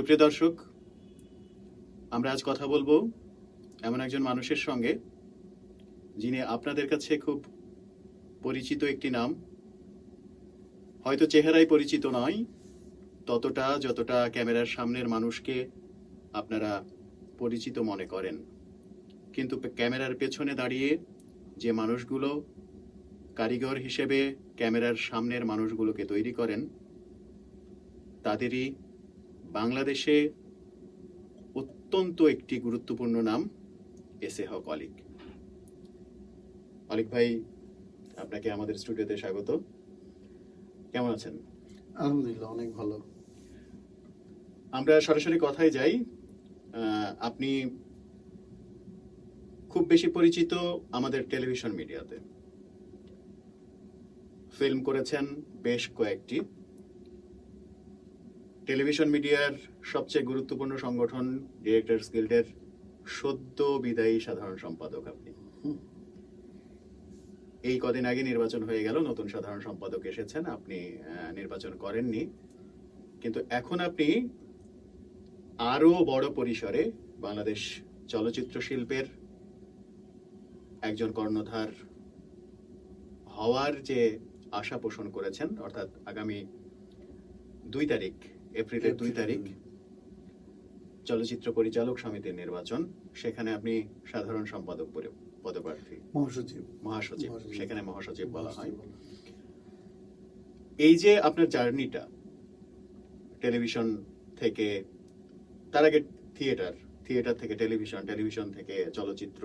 সুপ্রিয় দর্শক, আমরা আজ কথা বলবো এমন একজন মানুষের সঙ্গে যিনি আপনাদের কাছে খুব পরিচিত একটি নাম। হয়তো চেহারায় পরিচিত নয় ততটা যতটা ক্যামেরার সামনের মানুষকে আপনারা পরিচিত মনে করেন, কিন্তু ক্যামেরার পেছনে দাঁড়িয়ে যে মানুষগুলো কারিগর হিসেবে ক্যামেরার সামনের মানুষগুলোকে তৈরি করেন, তাদেরই বাংলাদেশে অত্যন্ত একটি গুরুত্বপূর্ণ নাম এসএ হক অলিক। অলিক ভাই, আপনাকে আমাদের স্টুডিওতে স্বাগত। কেমন আছেন? আলহামদুলিল্লাহ, অনেক ভালো। আমরা সরাসরি কথায় যাই। আপনি খুব বেশি পরিচিত আমাদের টেলিভিশন মিডিয়াতে, ফিল্ম করেছেন বেশ কয়েকটি। টেলিভিশন মিডিয়ার সবচেয়ে গুরুত্বপূর্ণ সংগঠন ডিরেক্টরস গিল্ডের সদ্য বিদায়ী সাধারণ সম্পাদক আপনি। এই কদিন আগে নির্বাচন হয়ে গেল, নতুন সাধারণ সম্পাদক এসেছেন, আপনি নির্বাচন করেননি, কিন্তু এখন আপনি আরো বড় পরিসরে বাংলাদেশ চলচ্চিত্র শিল্পের একজন কর্ণধার হওয়ার যে আশা পোষণ করেছেন, অর্থাৎ আগামী 2 তারিখ, এপ্রিলের 2 তারিখ চলচ্চিত্র পরিচালক সমিতির নির্বাচন, সেখানে আপনি সাধারণ সম্পাদক পদপ্রার্থী, মহাসচিব, সেখানে মহাসচিব বলা হয়। এই যে আপনার জার্নিটা টেলিভিশন থেকে, তার আগে থিয়েটার থেকে টেলিভিশন, টেলিভিশন থেকে চলচ্চিত্র,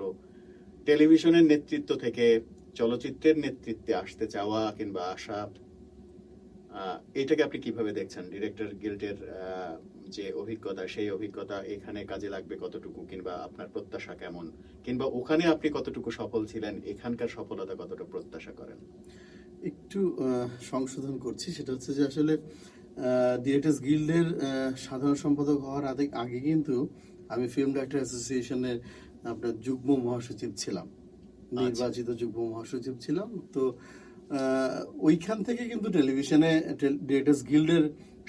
টেলিভিশনের নেতৃত্ব থেকে চলচ্চিত্রের নেতৃত্বে আসতে চাওয়া কিংবা আসা, এটাকে আপনি কিভাবে দেখছেন? ডিরেক্টর গিল্ডের যে অভিজ্ঞতা, সেই অভিজ্ঞতা এখানে কাজে লাগবে কতটুকু, কিংবা আপনার প্রত্যাশা কেমন, কিংবা ওখানে আপনি কতটুকু সফল ছিলেন, এখানকার সফলতা কতটুকু প্রত্যাশা করেন? একটু সংশোধন করছি, সেটা হচ্ছে যে আসলে ডিরেক্টরস গিল্ডের সাধারণ সম্পাদক হওয়ার আগে কিন্তু আমি ফিল্ম ডাইরেক্টর অ্যাসোসিয়েশনের আপনার যুগ্ম মহাসচিব ছিলাম, নির্বাচিত যুগ্ম মহাসচিব ছিলাম। তো ওইখান থেকে কিন্তু টেলিভিশনে ডিরেক্টরস গিল্ডের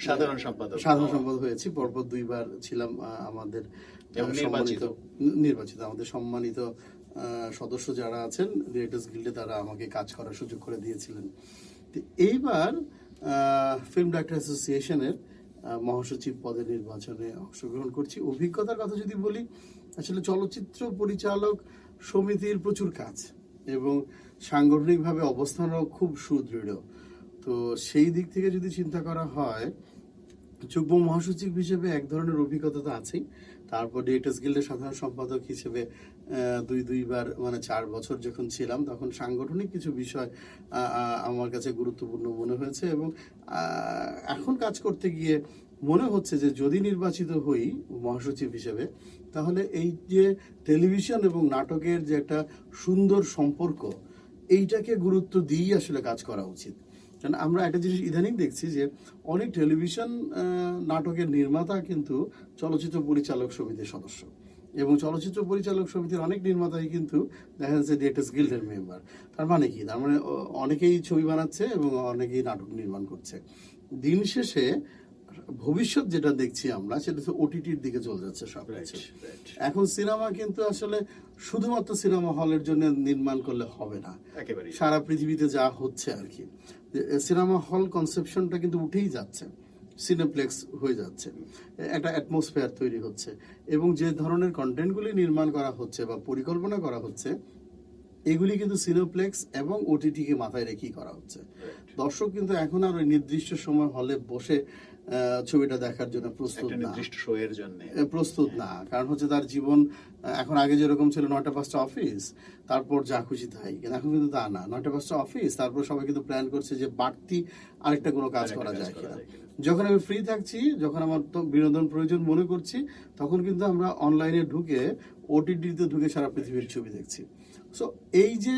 সাধারণ সম্পাদক হয়েছি। পরপর 2 বার ছিলাম। আমাদের নির্বাচিত আমাদের সম্মানিত সদস্য যারা আছেন ডিরেক্টরস গিল্ডে, তারা আমাকে কাজ করার সুযোগ করে দিয়েছিলেন। এইবার ফিল্ম ডাইরেক্টর অ্যাসোসিয়েশনের মহাসচিব পদের নির্বাচনে অংশগ্রহণ করছি। অভিজ্ঞতার কথা যদি বলি, আসলে চলচ্চিত্র পরিচালক সমিতির প্রচুর কাজ এবং সাংগঠনিকভাবে অবস্থানও খুব সুদৃঢ়। তো সেই দিক থেকে যদি চিন্তা করা হয়, যুগ্ম মহাসচিব হিসেবে এক ধরনের অভিজ্ঞতা তো আছেই। তারপর ডিরেক্টরস গিল্ডের সাধারণ সম্পাদক হিসেবে 2 বার, মানে 4 বছর যখন ছিলাম, তখন সাংগঠনিক কিছু বিষয় আমার কাছে গুরুত্বপূর্ণ মনে হয়েছে। এবং এখন কাজ করতে গিয়ে মনে হচ্ছে যে যদি নির্বাচিত হই মহাসচিব হিসেবে, তাহলে এই যে টেলিভিশন এবং নাটকের যে একটা সুন্দর সম্পর্ক, এইটাকে গুরুত্ব দিয়েই আসলে কাজ করা উচিত। কারণ আমরা একটা জিনিস ইদানিং দেখছি যে অনেক টেলিভিশন নাটকের নির্মাতা কিন্তু চলচ্চিত্র পরিচালক সমিতির সদস্য, এবং চলচ্চিত্র পরিচালক সমিতির অনেক নির্মাতাই কিন্তু দেখা যাচ্ছে ডিরেক্টরস গিল্ডের মেম্বার। তার মানে কি? তার মানে অনেকেই ছবি বানাচ্ছে এবং অনেকেই নাটক নির্মাণ করছে। দিন শেষে ভবিষ্যৎ যেটা দেখছি আমরা, সেটা হচ্ছে ওটিটির দিকে চলে যাচ্ছে সব কিছু। এখন সিনেমা কিন্তু আসলে শুধুমাত্র সিনেমা হলের জন্য নির্মাণ করলে হবে না। সারা পৃথিবীতে যা হচ্ছে আর কি, সিনেমা হল কনসেপশনটা কিন্তু উঠেই যাচ্ছে, সিনেপ্লেক্স হয়ে যাচ্ছে, একটা অ্যাটমসফিয়ার তৈরি হচ্ছে, এবং যে ধরনের কন্টেন্টগুলি নির্মাণ করা হচ্ছে বা পরিকল্পনা করা হচ্ছে, এগুলি কিন্তু সিনেপ্লেক্স এবং ওটিটিকে মাথায় রেখেই করা হচ্ছে। দর্শক কিন্তু এখন আর ওই নির্দিষ্ট সময় হলে বসে ছবিটা দেখার জন্য প্রস্তুত না। কারণ হচ্ছে তার জীবন এখন, আগে যেরকম ছিল 9টা 5টা অফিস, তারপর যা খুশি তাই, কিন্তু এখন কিন্তু তা না। 9টা 5টা অফিস, তারপর সবাই কিন্তু প্ল্যান করছে যে বাড়তি আরেকটা কোনো কাজ করা যায় কিনা। যখন আমি ফ্রি থাকছি, যখন আমার তো বিনোদন প্রয়োজন মনে করছি, তখন কিন্তু আমরা অনলাইনে ঢুকে, ওটিটিতে ঢুকে সারা পৃথিবীর ছবি দেখছি। সো এই যে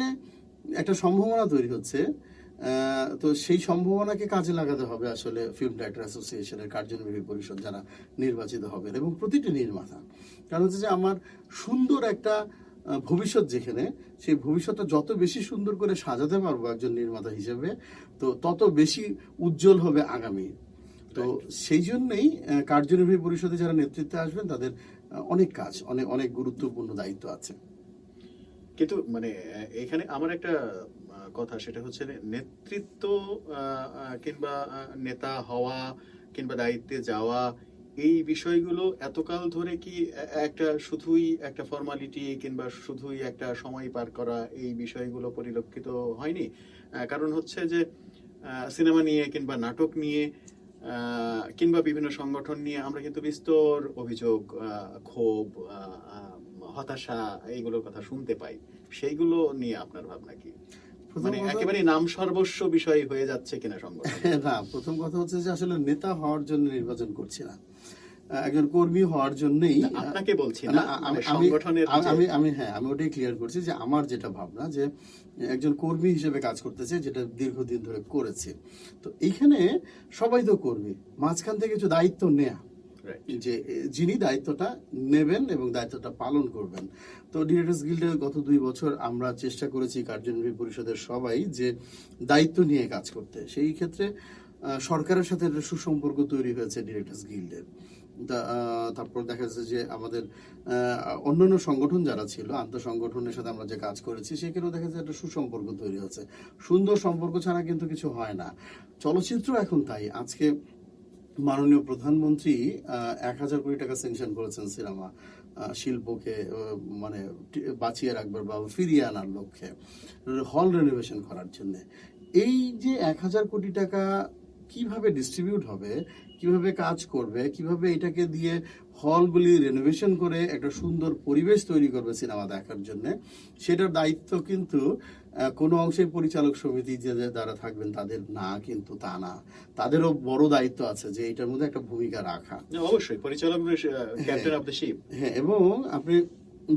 একটা সম্ভাবনা তৈরি হচ্ছে, তো সেই সম্ভাবনাকে কাজে লাগাতে হবে আসলে ফিল্ম ডাইরেক্টর অ্যাসোসিয়েশনের কার্যনির্বাহী পরিষদ যারা নির্বাচিত হবেন, এবং প্রতিটি নির্মাতা। কারণ হচ্ছে যে আমার সুন্দর একটা ভবিষ্যৎ, যেখানে সেই ভবিষ্যৎটা যত বেশি সুন্দর করে সাজাতে পারবো একজন নির্মাতা হিসেবে, তো তত বেশি উজ্জ্বল হবে আগামী। তো সেই জন্যই কার্যনির্বাহী পরিষদে যারা নেতৃত্বে আসবেন তাদের অনেক কাজ, অনেক অনেক গুরুত্বপূর্ণ দায়িত্ব আছে। কিন্তু মানে এখানে আমার একটা কথা, সেটা হচ্ছে নেতৃত্ব কিংবা নেতা হওয়া কিংবা দায়িত্বে যাওয়া, এই বিষয়গুলো এতকাল ধরে কি একটা শুধুই একটা ফর্মালিটি কিংবা শুধুই একটা সময় পার করা, এই বিষয়গুলো পরিলক্ষিত হয়নি? কারণ হচ্ছে যে সিনেমা নিয়ে কিংবা নাটক নিয়ে কিংবা বিভিন্ন সংগঠন নিয়ে আমরা কিন্তু বিস্তর অভিযোগ, ক্ষোভ, হতাশা, এইগুলোর কথা শুনতে পাই। সেইগুলো নিয়ে আপনার ভাবনা কি? মানে একেবারে নাম সর্বস্ব বিষয় হয়ে যাচ্ছে কিনা সংগঠন? না, প্রথম কথা হচ্ছে যে আসলে নেতা হওয়ার জন্য নির্বাচন করছি না, একজন কর্মী হওয়ার জন্যই। আপনাকে বলছি না, মানে সংগঠনের আমি ওটাই ক্লিয়ার করছি যে আমার যেটা ভাবনা, যে একজন কর্মী হিসেবে কাজ করতেছে, যেটা দীর্ঘদিন ধরে করেছে। তো এইখানে সবাই তো কর্মী, মাঝখান থেকে কিছু দায়িত্ব নেয়া, যে যিনি দায়িত্বটা নেবেন এবং দায়িত্বটা পালন করবেন। তো ডিরেক্টরস গিল্ডের গত 2 বছর আমরা চেষ্টা করেছি কার্যনির্বাহী পরিষদের সবাই যে দায়িত্ব নিয়ে কাজ করতে। সেই ক্ষেত্রে সরকারের সাথে একটা সুসম্পর্ক তৈরি হয়েছে ডিরেক্টরস গিল্ডের। তারপর দেখা যাচ্ছে যে আমাদের অন্যান্য সংগঠন যারা ছিল, আন্তঃসংগঠনের সাথে আমরা যে কাজ করেছি, সেখানেও দেখা যাচ্ছে একটা সুসম্পর্ক তৈরি হচ্ছে। সুন্দর সম্পর্ক ছাড়া কিন্তু কিছু হয় না। চলচ্চিত্র এখন তাই। আজকে মাননীয় প্রধানমন্ত্রী 1,000 কোটি টাকা স্যাংশন করেছেন সিনেমা শিল্পকে মানে বাঁচিয়ে রাখবার বা ফিরিয়ে আনার লক্ষ্যে, হল রেনোভেশন করার জন্য। এই যে 1,000 কোটি টাকা কিভাবে ডিস্ট্রিবিউট হবে, কিভাবে কাজ করবে, কিভাবে এটাকে দিয়ে হলগুলি রেনোভেশন করে একটা সুন্দর পরিবেশ তৈরি করবে সিনেমা দেখার জন্য, সেটার দায়িত্ব কিন্তু কোনো অংশে পরিচালক সমিতি যে যারা থাকবেন তাদের না, কিন্তু তা না, তাদেরও বড় দায়িত্ব আছে যে এটার মধ্যে একটা ভূমিকা রাখা। অবশ্যই পরিচালক ক্যাপ্টেন অফ দ্য শিপ। হ্যাঁ, এবং আপনি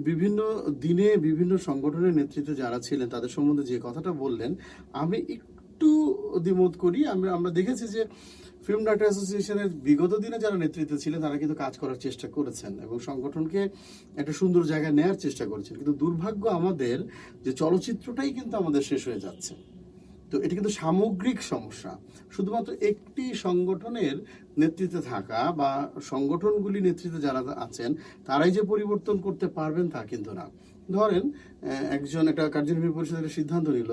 বিভিন্ন দিনে বিভিন্ন সংগঠনের নেতৃত্বে যারা ছিলেন তাদের সম্বন্ধে যে কথাটা বললেন, আমি একটু দ্বিমত করি। আমরা দেখেছি যে ফিল্ম ডাক্তার অ্যাসোসিয়েশনের বিগত দিনে যারা নেতৃত্বে ছিলেন তারা কিন্তু কাজ করার চেষ্টা করেছেন এবং সংগঠনকে একটা সুন্দর জায়গায় নেয়ার চেষ্টা করেছেন। কিন্তু দুর্ভাগ্য আমাদের যে চলচ্চিত্রটাই কিন্তু আমাদের শেষ হয়ে যাচ্ছে। তো এটা কিন্তু সামগ্রিক সমস্যা। শুধুমাত্র একটি সংগঠনের নেতৃত্বে থাকা বা সংগঠনগুলি নেতৃত্বে যারা আছেন তারাই যে পরিবর্তন করতে পারবেন তা কিন্তু না। ধরেন একজন একটা কার্যনির্বাহী পরিষদের সিদ্ধান্ত নিল,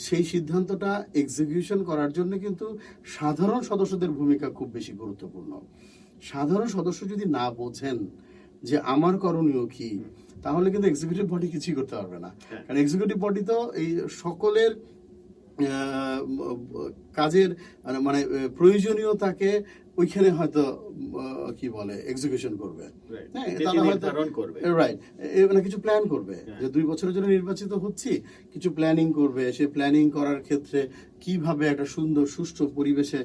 সেই সিদ্ধান্তটা এক্সিকিউশন করার জন্য কিন্তু সাধারণ সদস্যদের ভূমিকা খুব বেশি গুরুত্বপূর্ণ। সাধারণ সদস্য যদি না বোঝেন যে আমার করণীয় কি, তাহলে কিন্তু এক্সিকিউটিভ বডি কিছুই করতে পারবে না। কারণ এক্সিকিউটিভ বডি তো এই সকলের কাজের মানে প্রয়োজনীয়তাকে ওইখানে হয়তো কি বলে এক্সিকিউশন করবে, হ্যাঁ, তারা হয়তো রাইট, মানে কিছু প্ল্যান করবে যে 2 বছরের জন্য নির্বাচিত হচ্ছি, কিছু প্ল্যানিং করবে। সেই প্ল্যানিং করার ক্ষেত্রে কিভাবে একটা সুন্দর সুষ্ঠু পরিবেশে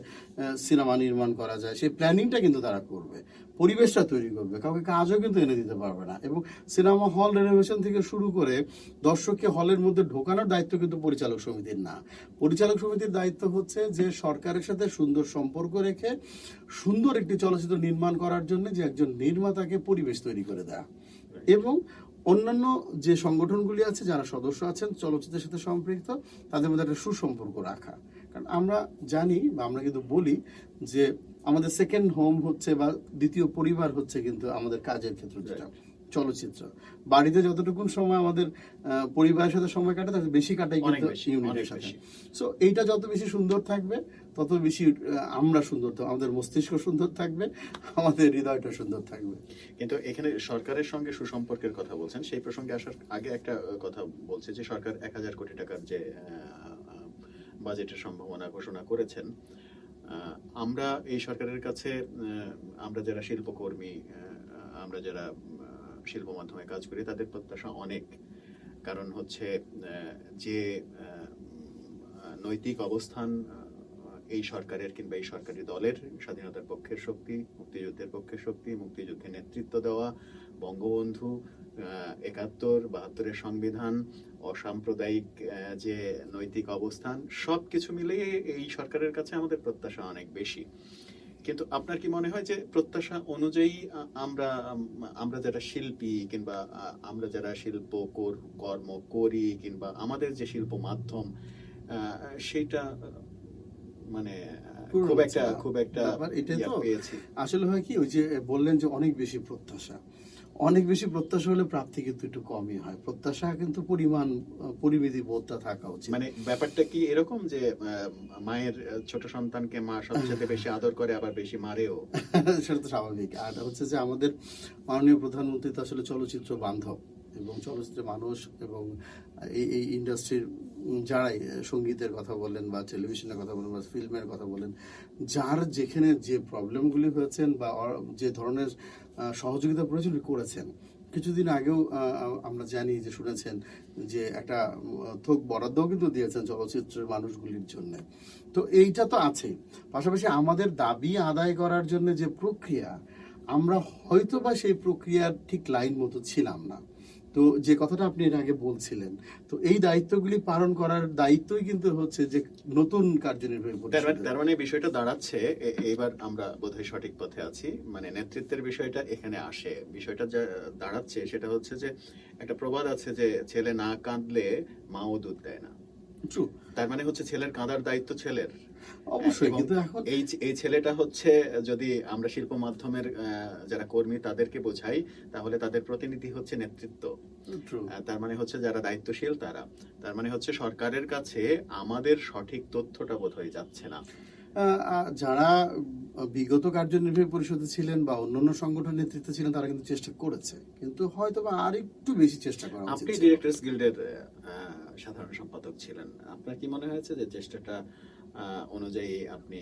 সিনেমা নির্মাণ করা যায়, সেই প্ল্যানিংটা কিন্তু তারা করবে, পরিবেশটা তৈরি করবে, কাউকে কাজও কিন্তু এনে দিতে পারবে না। এবং সিনেমা হল রেনোভেশন থেকে শুরু করে দর্শককে হলের মধ্যে ঢোকানোর দায়িত্ব কিন্তু পরিচালক সমিতির না। পরিচালক সমিতির দায়িত্ব হচ্ছে যে সরকারের সাথে সুন্দর সম্পর্ক রেখে সুন্দর একটি চলচ্চিত্র নির্মাণ করার জন্য যে একজন নির্মাতাকে পরিবেশ তৈরি করে দেয়া, এবং অন্যান্য যে সংগঠনগুলি আছে যারা সদস্য আছেন চলচ্চিত্রের সাথে সম্পৃক্ত, তাদের মধ্যে একটা সুসম্পর্ক রাখা। কারণ আমরা জানি বা আমরা কিন্তু বলি যে আমাদের সেকেন্ড হোম হচ্ছে বা দ্বিতীয় পরিবার হচ্ছে কিন্তু আমাদের কাজের ক্ষেত্র, যেটা চলচ্চিত্র। বাড়িতে যতটুকু সময় আমাদের পরিবারের সাথে সময় কাটে তার বেশি কাটাই কিন্তু ইউনিটের সাথে। সো এইটা যত বেশি সুন্দর থাকবে তত বেশি আমরা সুন্দর থাকবো, আমাদের মস্তিষ্ক সুন্দর থাকবে, আমাদের হৃদয়টা সুন্দর থাকবে। কিন্তু এখানে সরকারের সঙ্গে সুসম্পর্কের কথা বলছেন, সেই প্রসঙ্গে আসার আগে একটা কথা বলছে যে সরকার 1,000 কোটি টাকার যে বাজেটের সম্ভাবনা ঘোষণা করেছেন, আমরা এই সরকারের কাছে, আমরা যারা শিল্পকর্মী, আমরা যারা শিল্প মাধ্যমে কাজ করি, তাদের প্রত্যাশা অনেক। কারণ হচ্ছে যে নৈতিক অবস্থান এই সরকারের কিংবা এই সরকারি দলের, স্বাধীনতার পক্ষের শক্তি, মুক্তিযুদ্ধের পক্ষের শক্তি, মুক্তিযুদ্ধে নেতৃত্ব দেওয়া, বঙ্গবন্ধু, ৭১, ৭২-এর সংবিধান, অসাম্প্রদায়িক যে নৈতিক অবস্থান, সবকিছু মিলিয়ে এই সরকারের কাছে আমাদের প্রত্যাশা অনেক বেশি। কিন্তু আপনার কি মনে হয় যে প্রত্যাশা অনুযায়ী আমরা যারা শিল্পী কিংবা আমরা যারা শিল্প কর্ম করি কিংবা আমাদের যে শিল্প মাধ্যম, সেটা মানে পূরণ খুব হচ্ছে একটা না। খুব একটা ব্যাপার এটাই তো। পেয়েছি। আসলে হয় কি, ওই যে বললেন যে অনেক বেশি প্রত্যাশা, অনেক বেশি প্রত্যাশা হলে প্রাপ্তি কিন্তু একটু কমই হয়। প্রত্যাশা কিন্তু পরিমাণ, পরিমিতি বোধটা থাকা উচিত। মানে ব্যাপারটা কি এরকম যে মায়ের ছোট সন্তানকে মা সবচেয়ে বেশি আদর করে আবার বেশি মারেও? সেটা তো স্বাভাবিক। আর হচ্ছে যে আমাদের মাননীয় প্রধানমন্ত্রী তো আসলে চলচ্চিত্র বান্ধব, এবং চলচ্চিত্রের মানুষ এবং এই ইন্ডাস্ট্রির যারাই সঙ্গীতের কথা বলেন বা টেলিভিশনের কথা বলেন বা ফিল্মের কথা বলেন, যার যেখানে যে প্রবলেমগুলি হয়েছেন বা যে ধরনের সহযোগিতা প্রয়োজন করেছেন। কিছুদিন আগেও আমরা জানি যে শুনেছেন যে একটা থোক বরাদ্দও কিন্তু দিয়েছেন চলচ্চিত্রের মানুষগুলির জন্য। তো এইটা তো আছেই, পাশাপাশি আমাদের দাবি আদায় করার জন্য যে প্রক্রিয়া, আমরা হয়তো বা সেই প্রক্রিয়ার ঠিক লাইন মতো ছিলাম না। তো যে কথাটা আপনি এর আগে বলছিলেন, তো এই দায়িত্বগুলি পালন করার দায়িত্বই কিন্তু হচ্ছে যে নতুন কার্যনির্বাহী পরিষদের। তার মানে বিষয়টা দাঁড়াচ্ছে এবার আমরা বোধহয় সঠিক পথে আছি, মানে নেতৃত্বের বিষয়টা এখানে আসে। বিষয়টা যা দাঁড়াচ্ছে সেটা হচ্ছে যে একটা প্রবাদ আছে যে ছেলে না কাঁদলে মাও দুধ দেয় না। ট্রু। তার মানে হচ্ছে ছেলের কাঁদার দায়িত্ব ছেলের। অবশ্যই, এবং কিন্তু এখন এই ছেলেটা হচ্ছে, যদি আমরা শিল্প মাধ্যমের যারা কর্মী তাদেরকে বোঝাই, তাহলে তাদের প্রতিনিধি হচ্ছে নেতৃত্ব। ট্রু। তার মানে হচ্ছে যারা দায়িত্বশীল তারা, তার মানে হচ্ছে সরকারের কাছে আমাদের সঠিক তথ্যটা বোধহয় যাচ্ছে না। যারা বিগত কার্যনির্বাহী পরিষদে ছিলেন বা অন্যান্য সংগঠন নেতৃত্বে ছিলেন, তারা কিন্তু চেষ্টা করেছে, কিন্তু হয়তো বা আর একটু বেশি চেষ্টা করা উচিত আপনি ছিল। ডিরেক্টরস গিল্ডের সাধারণ সম্পাদক ছিলেন, আপনার কি মনে হয়েছে যে চেষ্টাটা অনুযায়ী আপনি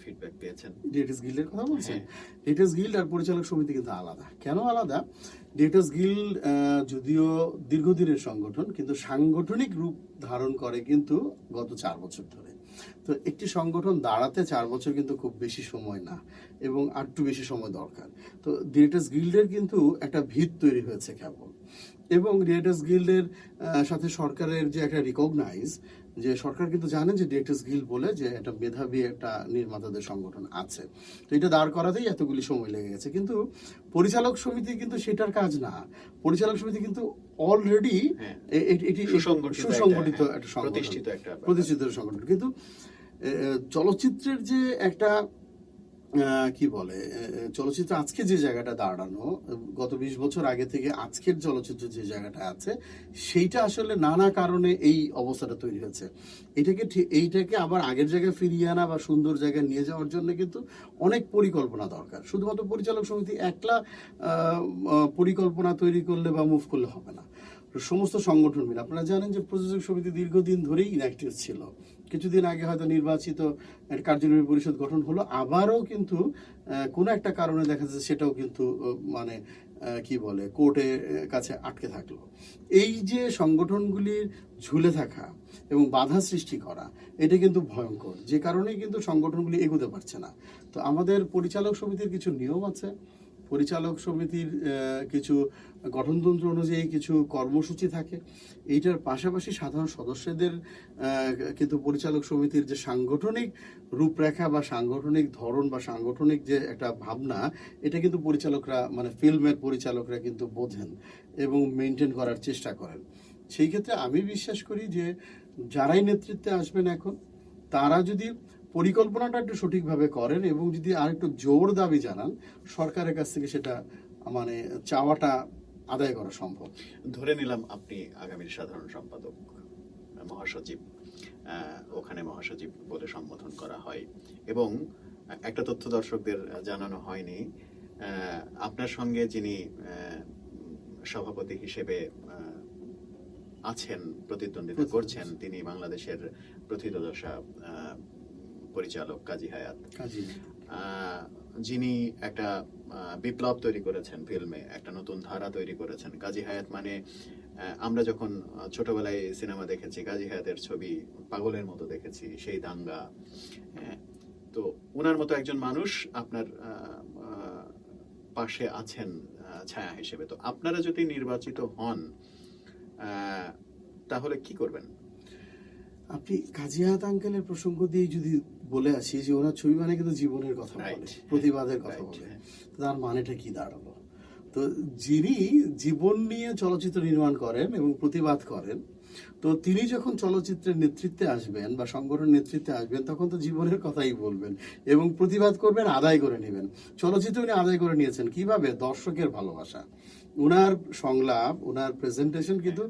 ফিডব্যাক পেয়েছেন? ডিরেক্টর্স গিল্ডের কথা বলছেন? হ্যাঁ। ডিরেক্টর্স গিল্ড আর পরিচালক সমিতি কিন্তু আলাদা। কেন আলাদা? ডিরেক্টর্স গিল্ড যদিও দীর্ঘদিনের সংগঠন, কিন্তু সাংগঠনিক রূপ ধারণ করে কিন্তু গত 4 বছর ধরে। তো একটি সংগঠন দাঁড়াতে 4 বছর কিন্তু খুব বেশি সময় না, এবং আর একটু বেশি সময় দরকার। তো ডিরেক্টর্স গিল্ডের কিন্তু একটা ভিত তৈরি হয়েছে কেবল, এবং ডিরেক্টর্স গিল্ডের সাথে সরকারের যে একটা রিকগনাইজ, যে সরকার কিন্তু জানেন যে ডিরেক্টর্স গিল্ড বলে যে একটা মেধাবী একটা নির্মাতাদের সংগঠন আছে। তো এটা দাঁড় করাতেই এতগুলি সময় লেগে গেছে, কিন্তু পরিচালক সমিতি কিন্তু সেটার কাজ না। পরিচালক সমিতি কিন্তু অলরেডি হ্যাঁ, এটি সুসংগঠিত সুসংগঠিত একটা, একটা সংগঠন, প্রতিষ্ঠিত একটা ব্যাপার। প্রতিষ্ঠিত সংগঠন। কিন্তু চলচ্চিত্রের যে একটা কি বলে, চলচ্চিত্র আজকে যে জায়গাটা দাঁড়ানো, গত 20 বছর আগে থেকে আজকের চলচ্চিত্র যে জায়গাটা আছে, সেইটা আসলে নানা কারণে এই অবস্থাটা তৈরি হয়েছে। এইটাকে আবার আগের জায়গায় ফিরিয়ে আনা বা সুন্দর জায়গায় নিয়ে যাওয়ার জন্য কিন্তু অনেক পরিকল্পনা দরকার। শুধুমাত্র পরিচালক সমিতি একলা পরিকল্পনা তৈরি করলে বা মুভ করলে হবে না। সমস্ত সংগঠন মিলে, আপনারা জানেন যে প্রযোজক সমিতি দীর্ঘদিন ধরেই ইনঅ্যাক্টিভ ছিল। কিছুদিন আগে হয়তো নির্বাচিত কার্যনির্বাহী পরিষদ গঠন হলো, আবারও কিন্তু কোনো একটা কারণে দেখা যাচ্ছে সেটাও কিন্তু মানে কি বলে, কোর্টের কাছে আটকে থাকলো। এই যে সংগঠনগুলির ঝুলে থাকা এবং বাধা সৃষ্টি করা, এটা কিন্তু ভয়ঙ্কর, যে কারণেই কিন্তু সংগঠনগুলি এগোতে পারছে না। তো আমাদের পরিচালক সমিতির কিছু নিয়ম আছে, পরিচালক সমিতির কিছু গঠনতন্ত্র অনুযায়ী কিছু কর্মসূচি থাকে। এইটার পাশাপাশি সাধারণ সদস্যদের কিন্তু পরিচালক সমিতির যে সাংগঠনিক রূপরেখা বা সাংগঠনিক ধরন বা সাংগঠনিক যে একটা ভাবনা, এটা কিন্তু পরিচালকরা, মানে ফিল্মের পরিচালকরা কিন্তু বোঝেন এবং মেনটেন করার চেষ্টা করেন। সেই ক্ষেত্রে আমি বিশ্বাস করি যে যারাই নেতৃত্বে আসবেন এখন, তারা যদি পরিকল্পনাটা একটু সঠিকভাবে করেন এবং যদি আর একটু জোর দাবি জানান, সরকারের কাছ থেকে সেটা মানে চাওয়াটা আদায় করা সম্ভব। ধরে নিলাম আপনি আগামীর সাধারণ সম্পাদক, মহাসচিব, ওখানে মহাসচিব বলে সম্বোধন করা হয়, এবং একটা তথ্য দর্শকদের জানানো হয়নি, আপনার সঙ্গে যিনি সভাপতি হিসেবে আছেন, প্রতিদ্বন্দ্বিতা করছেন, তিনি বাংলাদেশের প্রথিতযশা পরিচালক কাজী হায়াত, যিনি একটা বিপ্লব তৈরি করেছেন ফিল্মে, একটা নতুন ধারা তৈরি করেছেন। কাজী হায়াত মানে আমরা যখন ছোটবেলায় সিনেমা দেখেছি, কাজী হায়াতের ছবি পাগলের মতো দেখেছি, সেই দাঙ্গা। তো ওনার মতো একজন মানুষ আপনার পাশে আছেন ছায়া হিসেবে। তো আপনারা যদি নির্বাচিত হন, তাহলে কি করবেন? আপনি কাজী হায়াত আঙ্কেলের প্রসঙ্গ দিয়ে যদি বলে আসি যে ওনার ছবি মানে কিন্তু জীবনের কথা বলে, প্রতিবাদের কথা বলে, তার মানেটা কি দাঁড়ালো? তো যিনি জীবন নিয়ে চলচ্চিত্র নির্মাণ করেন এবং প্রতিবাদ করেন, তো তিনি যখন চলচ্চিত্রের নেতৃত্বে আসবেন বা সংগঠনের নেতৃত্বে আসবেন তখন তো জীবনের কথাই বলবেন এবং প্রতিবাদ করবেন, আদায় করে নেবেন। চলচ্চিত্র উনি আদায় করে নিয়েছেন কিভাবে? দর্শকের ভালোবাসা। উনার সংলাপ, উনার প্রেজেন্টেশন কিন্তু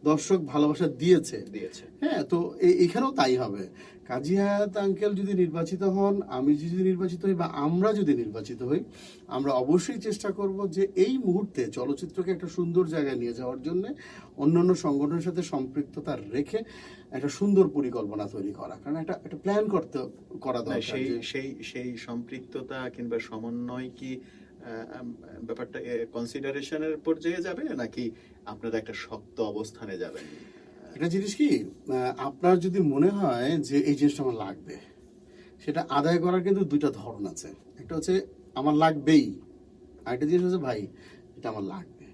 দর্শক ভালোবাসা দিয়েছে। হ্যাঁ, তো এখানেও তাই হবে। কাজী হায়াৎ আঙ্কেল যদি নির্বাচিত হন, আমি যদি নির্বাচিত হই বা আমরা যদি নির্বাচিত হই, আমরা অবশ্যই চেষ্টা করব যে এই মুহূর্তে চলচ্চিত্রকে একটা সুন্দর জায়গায় নিয়ে যাওয়ার জন্য অন্যান্য সংগঠনের সাথে সম্পৃক্ততা রেখে একটা সুন্দর পরিকল্পনা তৈরি করা, কারণ একটা প্ল্যান করা দরকার। সেই সম্পৃক্ততা কিংবা সমন্বয় কি ব্যাপারটা কনসিডারেশনের পর্যায়ে যাবে, নাকি আপনারা একটা শক্ত অবস্থানে যাবেন? একটা জিনিস কি, আপনার যদি মনে হয় যে এই জিনিসটা আমার লাগবে, সেটা আদায় করার কিন্তু দুইটা ধরন আছে। একটা হচ্ছে আমার লাগবেই, আরেকটা জিনিস হচ্ছে ভাই এটা আমার লাগবে।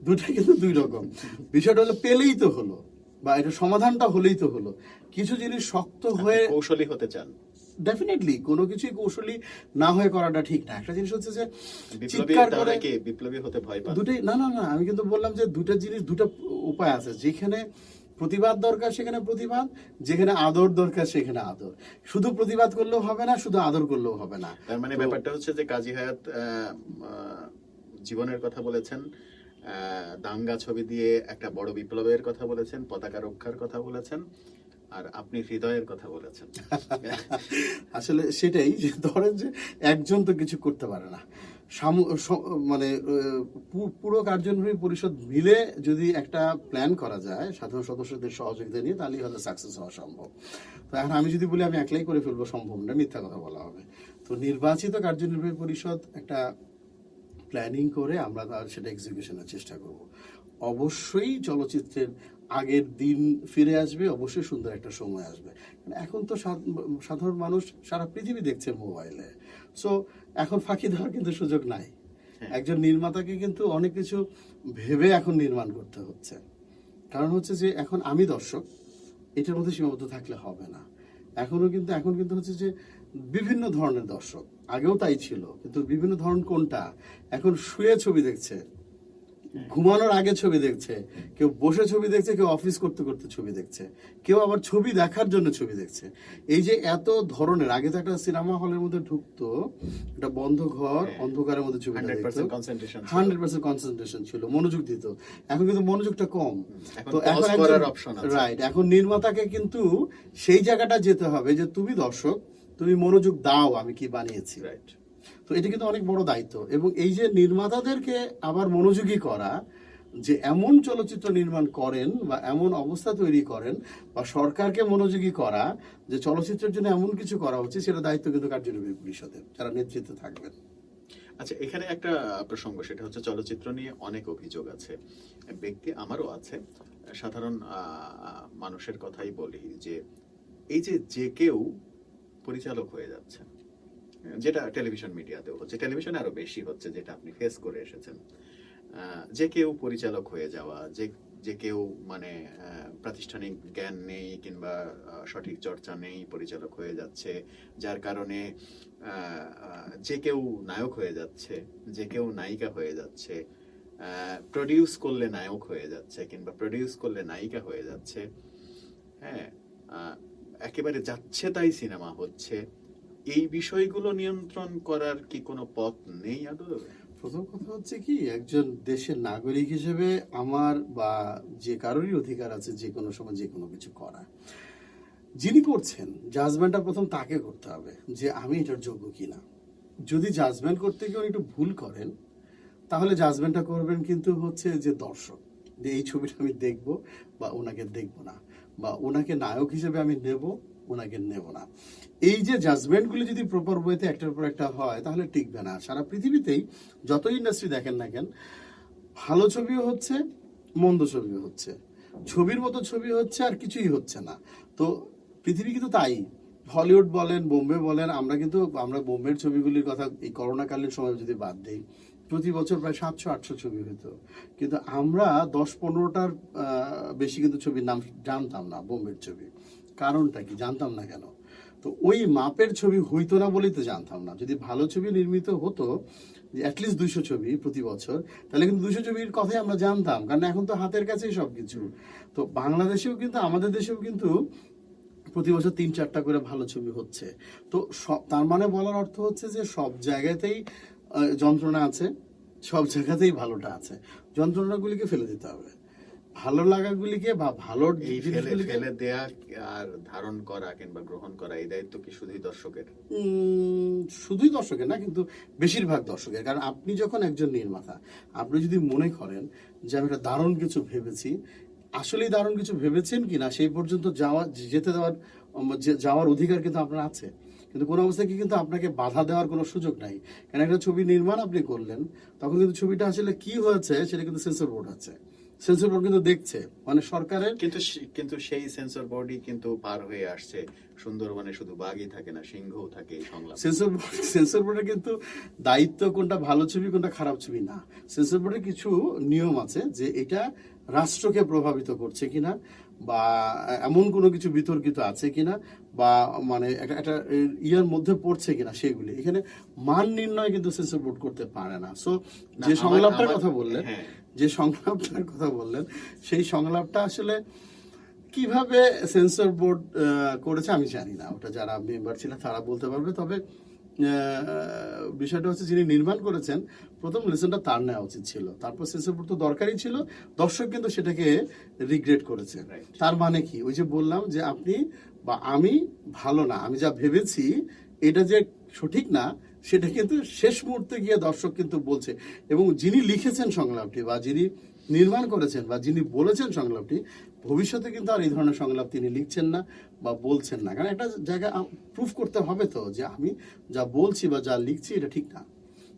দুটা কিন্তু দুই রকম। বিষয়টা হলো পেলেই তো হলো, বা এটা সমাধানটা হলেই তো হলো। কিছু জিনিস শক্ত হয়ে কৌশলী হতে চান, ডেফিনেটলি কোনো কিছুই কৌশলী না হয়ে করাটা ঠিক না। একটা জিনিস হচ্ছে যে বিপ্লবী হতে ভয় পান। দুটোই না, আমি কিন্তু বললাম যে দুটো জিনিস, দুটো উপায় আছে। যেখানে প্রতিবাদ দরকার সেখানে প্রতিবাদ, যেখানে আদর দরকার সেখানে আদর। শুধু প্রতিবাদ করলেও হবে না, শুধু আদর করলেও হবে না। তার মানে ব্যাপারটা হচ্ছে যে কাজী হায়াৎ জীবনের কথা বলেছেন, দাঙ্গা ছবি দিয়ে একটা বড় বিপ্লবের কথা বলেছেন, পতাকা রক্ষার কথা বলেছেন, আর আপনি হৃদয়ের কথা বলেছেন। আসলে সেটাই, যে ধরেন যে একজন তো কিছু করতে পারে না, মানে পুরো কার্যনির্বাহী পরিষদ মিলে যদি একটা প্ল্যান করা যায় সাধারণ সদস্যদের সহযোগিতা নিয়ে, তাহলেই হয়তো সাকসেস হওয়া সম্ভব। তো এখন আমি যদি বলি আমি একলাই করে ফেলবো, সম্ভব না, মিথ্যা কথা বলা হবে। তো নির্বাচিত কার্যনির্বাহী পরিষদ একটা প্ল্যানিং করে আমরা সেটা এক্সিকিউশনের চেষ্টা করব। অবশ্যই চলচ্চিত্রের আগের দিন ফিরে আসবে, অবশ্যই সুন্দর একটা সময় আসবে। এখন তো সাধারণ মানুষ সারা পৃথিবী দেখছে মোবাইলে, সো এখন ফাঁকি দেওয়ার কিন্তু সুযোগ নাই। একজন নির্মাতাকে কিন্তু অনেক কিছু ভেবে এখন নির্মাণ করতে হচ্ছে। কারণ হচ্ছে যে এখন আমি দর্শক, এটার মধ্যে সীমাবদ্ধ থাকলে হবে না। এখন কিন্তু হচ্ছে যে বিভিন্ন ধরনের দর্শক, আগেও তাই ছিল, কিন্তু বিভিন্ন ধরন কোনটা? এখন শুয়ে ছবি দেখছে, ঘুমানোর আগে ছবি দেখছে, কেউ বসে ছবি দেখছে, কেউ অফিস করতে করতে ছবি দেখছে, কেউ আবার ছবি দেখার জন্য ছবি দেখছে। এই যে এত ধরনের, আগে তো একটা সিনেমা হলের মধ্যে ঢুকতো, একটা বন্ধ ঘর, অন্ধকারের মধ্যে ছবি 100% কনসেন্ট্রেশন ছিল, মনোযোগ দিত। এখন কিন্তু মনোযোগটা কম। তো এখন রাইট, এখন নির্মাতাকে কিন্তু সেই জায়গাটা যেতে হবে যে তুমি দর্শক, তুমি মনোযোগ দাও আমি কি বানিয়েছি। রাইট, তো এটা কিন্তু অনেক বড় দায়িত্ব। এবং এই যে নির্মাতাদেরকে আবার মনোযোগী করা, যে এমন চলচ্চিত্র নির্মাণ করেন বা এমন অবস্থা তৈরি করেন, বা সরকারকে মনোযোগী করা যে চলচ্চিত্রের জন্য এমন কিছু করা উচিত, সেটা দায়িত্ব কিন্তু কার্যনির্বাহী পরিষদের, যারা নেতৃত্বে থাকবেন। আচ্ছা, এখানে একটা প্রসঙ্গ, সেটা হচ্ছে চলচ্চিত্র নিয়ে অনেক অভিযোগ আছে, ব্যক্তি আমারও আছে, সাধারণ মানুষের কথাই বলি, যে এই যে কেউ পরিচালক হয়ে যাচ্ছে, যেটা টেলিভিশন মিডিয়াতেও হচ্ছে, টেলিভিশনে আরো বেশি হচ্ছে, যেটা আপনি ফেস করে এসেছেন। যে কেউ পরিচালক হয়ে যাওয়া, যে কেউ মানে প্রাতিষ্ঠানিক জ্ঞান নেই কিংবা সঠিক চর্চা নেই, পরিচালক হয়ে যাচ্ছে, যার কারণে যে কেউ নায়ক হয়ে যাচ্ছে, যে কেউ নায়িকা হয়ে যাচ্ছে, প্রডিউস করলে নায়ক হয়ে যাচ্ছে কিংবা প্রডিউস করলে নায়িকা হয়ে যাচ্ছে। হ্যাঁ, একেবারে যাচ্ছে তাই সিনেমা হচ্ছে। এই বিষয়গুলো নিয়ন্ত্রণ করার কি কোনো পথ নেই আদৌ? প্রথম কথা হচ্ছে কি, একজন দেশের নাগরিক হিসেবে আমার বা যে কারোরই অধিকার আছে যে কোনো সময় যে কোনো কিছু করা। যিনি করছেন, জাজমেন্টটা প্রথম তাকে করতে হবে যে আমি এটার যোগ্য কিনা। যদি জাজমেন্ট করতে গিয়ে উনি একটু ভুল করেন, তাহলে জাজমেন্টটা করবেন কিন্তু হচ্ছে যে দর্শক, যে এই ছবিটা আমি দেখব বা ওনাকে দেখব না, বা ওনাকে নায়ক হিসেবে আমি নেব, ওনাকে নেব না। এই যে জাজমেন্টগুলি যদি প্রপার ওয়েতে একটার পর একটা হয়, তাহলে টিকবে না। সারা পৃথিবীতেই যত ইন্ডাস্ট্রি দেখেন না কেন, ভালো ছবিও হচ্ছে, মন্দ ছবিও হচ্ছে, ছবির মতো ছবি হচ্ছে, আর কিছুই হচ্ছে না। তো পৃথিবী কিন্তু তাই, হলিউড বলেন, বোম্বে বলেন, আমরা বোম্বের ছবিগুলির কথা এই করোনাকালীন সময় যদি বাদ দিই, প্রতি বছর প্রায় 700-800 ছবি হতো, কিন্তু আমরা 10-15টার বেশি কিন্তু ছবির নাম জানতাম না, বোম্বের ছবি। কারণটা কি জানতাম না কেন? তো ওই মাপের ছবি হইতো না বলেই তো জানতাম না। যদি ভালো ছবি নির্মিত হতো, যে অ্যাটলিস্ট 200 ছবি প্রতি বছর, তাহলে কিন্তু 200 ছবির কথাই আমরা জানতাম, কারণ এখন তো হাতের কাছেই সবকিছু। তো বাংলাদেশেও কিন্তু, আমাদের দেশেও কিন্তু প্রতি বছর 3-4টা করে ভালো ছবি হচ্ছে। তো তার মানে বলার অর্থ হচ্ছে যে সব জায়গাতেই যন্ত্রণা আছে, সব জায়গাতেই ভালোটা আছে। যন্ত্রণাগুলিকে ফেলে দিতে হবে, ভালো লাগাগুলিকে বা ভালো এই ফেলে জিনিসগুলিকে ফেলে দেয়া আর ধারণ করা কিংবা গ্রহণ করা, এই দায়িত্ব কি শুধুই দর্শকের? শুধুই দর্শকের না, কিন্তু বেশিরভাগ দর্শকের। কারণ আপনি যখন একজন নির্মাতা, আপনি যদি মনে করেন যে আমি একটা দারুণ কিছু ভেবেছি, আসলেই দারুণ কিছু ভেবেছেন কিনা সেই পর্যন্ত যেতে দেওয়ার যাওয়ার অধিকার কিন্তু আপনার আছে। কিন্তু কোনো অবস্থায় কিন্তু আপনাকে বাধা দেওয়ার কোনো সুযোগ নাই। কারণ একটা ছবি নির্মাণ আপনি করলেন, তখন কিন্তু ছবিটা আসলে কি হয়েছে সেটা কিন্তু সেন্সর বোর্ড আছে, সেন্সর বোর্ড কিন্তু দেখছে, মানে সরকারের। কিন্তু সেই সেন্সর বোর্ডই কিন্তু পার হয়ে আসছে। সুন্দরবনে শুধু বাঘই থাকে না, সিংহও থাকে। এই সংলাপ সেন্সর বোর্ডের কিন্তু দায়িত্ব কোনটা ভালো ছবি কোনটা খারাপ ছবি না। সেন্সর বোর্ডের কিছু নিয়ম আছে যে এটা রাষ্ট্রকে প্রভাবিত করছে কিনা, বা এমন কোনো কিছু বিতর্কিত আছে কিনা, বা মানে একটা ইয়ার মধ্যে পড়ছে কিনা, সেগুলি এখানে মান নির্ণয় কিন্তু সেন্সর বোর্ড করতে পারে না। সো যে সংলাপটার কথা বললেন, হ্যাঁ, যে সংলাপটার কথা বললেন, সেই সংলাপটা আসলে কিভাবে সেন্সর বোর্ড করেছে আমি জানি না, ওটা যারা মেম্বার ছিলেন তারা বলতে পারবে। তবে বিষয়টা হচ্ছে যিনি নির্মাণ করেছেন, প্রথম লেসনটা তার নেওয়া উচিত ছিল, তারপর সেন্সর বোর্ড তো দরকারই ছিল। দর্শক কিন্তু সেটাকে রিগ্রেট করেছে। তার মানে কি, ওই যে বললাম যে আপনি বা আমি ভালো না, আমি যা ভেবেছি এটা যে সঠিক না, সেটা কিন্তু শেষ মুহূর্তে গিয়ে দর্শক কিন্তু বলছে। এবং যিনি লিখেছেন সংলাপটি, বা যিনি নির্মাণ করেছেন, বা যিনি বলেছেন সংলাপটি, ভবিষ্যতে কিন্তু আর এই ধরনের সংলাপ তিনি লিখছেন না বা বলছেন না। কারণ একটা জায়গা প্রুফ করতে হবে তো যে আমি যা বলছি বা যা লিখছি এটা ঠিক না।